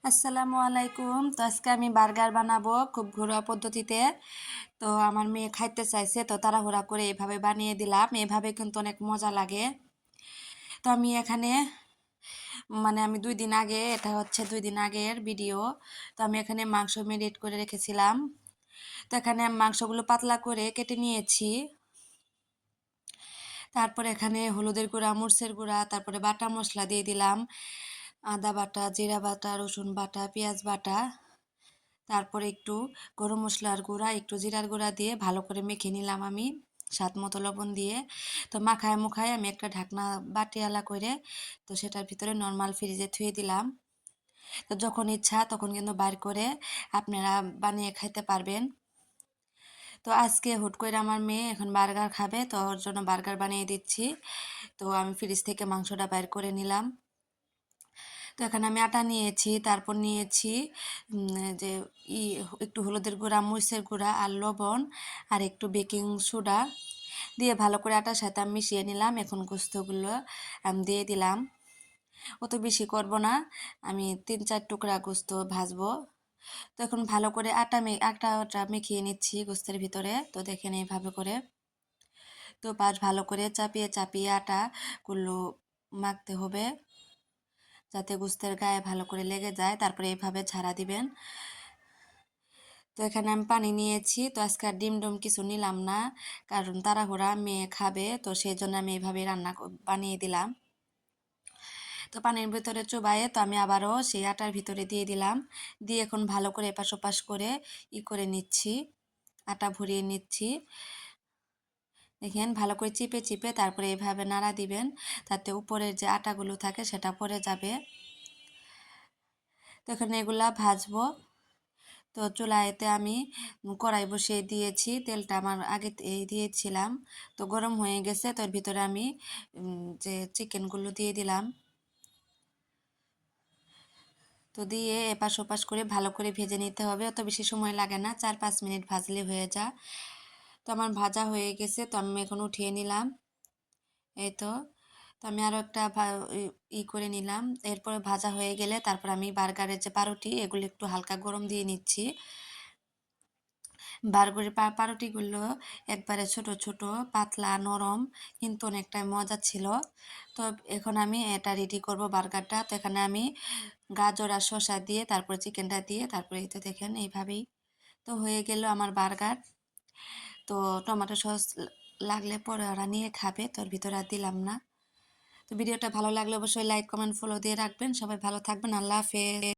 আসসালামু আলাইকুম। তো আজকে আমি বার্গার বানাবো খুব ঘরোয়া পদ্ধতিতে। তো আমার মেয়ে খাইতে চাইছে, তো তাড়াহুড়া করে এভাবে বানিয়ে দিলাম। এভাবে কিন্তু অনেক মজা লাগে। তো আমি এখানে আমি 2 দিন আগে, এটা হচ্ছে 2 দিন আগের ভিডিও। তো আমি এখানে মাংস ম্যারিনেট করে রেখেছিলাম। তো এখানে আমি মাংসগুলো পাতলা করে কেটে নিয়েছি। তারপরে এখানে হলুদের গুঁড়া, মরিচের গুঁড়া, তারপরে বাটা মশলা দিয়ে দিলাম। আদা বাটা, জিরা বাটা, রসুন বাটা, পেঁয়াজ বাটা, তারপরে একটু গরম মশলার গুঁড়া, একটু জিরার গুঁড়া দিয়ে ভালো করে মেখে নিলাম আমি, স্বাদ মতো লবণ দিয়ে। তো মাখায় মুখায় আমি একটা ঢাকনা বাটিয়ালা করে, তো সেটার ভিতরে নর্মাল ফ্রিজে থুয়ে দিলাম। তো যখন ইচ্ছা তখন কিন্তু বাইর করে আপনারা বানিয়ে খাইতে পারবেন। তো আজকে হুট করে আমার মেয়ে এখন বার্গার খাবে, তো ওর জন্য বার্গার বানিয়ে দিচ্ছি। তো আমি ফ্রিজ থেকে মাংসটা বাইর করে নিলাম। তো এখানে আমি আটা নিয়েছি, তারপর নিয়েছি যে ই একটু হলুদের গুঁড়া, মরিচের গুঁড়া আর লবণ আর একটু বেকিং সোডা দিয়ে ভালো করে আটার সাথে আমি মিশিয়ে নিলাম। এখন গোস্তগুলো আমি দিয়ে দিলাম। অত বেশি করব না, আমি 3-4 টুকরা গোস্ত ভাজবো। তো এখন ভালো করে আটাটা মেখিয়ে নিচ্ছি গোস্তের ভিতরে। তো দেখেন এইভাবে করে, তো ভালো করে চাপিয়ে চাপিয়ে আটাগুলো মাখতে হবে, যাতে গোস্তের গায়ে ভালো করে লেগে যায়। তারপরে এইভাবে ঝাড়া দিবেন। তো এখানে আমি পানি নিয়েছি। তো আজকে আর ডিম কিছু নিলাম না, কারণ তাড়াহুড়া, মেয়ে খাবে, তো সেই জন্য আমি এইভাবে বানিয়ে দিলাম। তো পানির ভিতরে চুবাইয়ে তো আমি আবারও সেই আটার ভিতরে দিয়ে দিলাম। দিয়ে এখন ভালো করে এপাশ ওপাশ করে করে নিচ্ছি, আটা ভরিয়ে নিচ্ছি। দেখেন ভালো করে চিপে চিপে তারপরে এইভাবে নাড়া দিবেন, তাতে উপরের যে আটাগুলো থাকে সেটা পড়ে যাবে। তো এখানে এগুলা ভাজবো। তো চুলাইতে আমি কড়াই বসিয়ে দিয়েছি, তেলটা আমার আগে দিয়েছিলাম। তো গরম হয়ে গেছে, তো এর ভিতরে আমি যে চিকেনগুলো দিয়ে দিলাম। তো দিয়ে এপাশ ওপাশ করে ভালো করে ভেজে নিতে হবে। অত বেশি সময় লাগে না, 4-5 মিনিট ভাজলে হয়ে যায়। তো আমার ভাজা হয়ে গেছে, তো আমি এখন উঠিয়ে নিলাম। এই তো, তো আমি আরও একটা করে নিলাম। এরপরে ভাজা হয়ে গেলে তারপর আমি বার্গারের যে পাউরুটি, এগুলো একটু হালকা গরম দিয়ে নিচ্ছি। বার্গারের পাউরুটিগুলো একবারে ছোট ছোট, পাতলা, নরম, কিন্তু অনেকটাই মজা ছিল। তো এখন আমি এটা রেডি করব বার্গারটা। তো এখানে আমি গাজর আর শসা দিয়ে তারপরে চিকেনটা দিয়ে তারপরে এই তো দেখেন এইভাবেই তো হয়ে গেল আমার বার্গার। তো টমেটো সস লাগলে পরে ওরা নিয়ে খাবে, তো ওর ভিতরে আর দিলাম না। তো ভিডিওটা ভালো লাগলে অবশ্যই লাইক, কমেন্ট, ফলো দিয়ে রাখবেন। সবাই ভালো থাকবেন। আল্লাহ হাফেজ।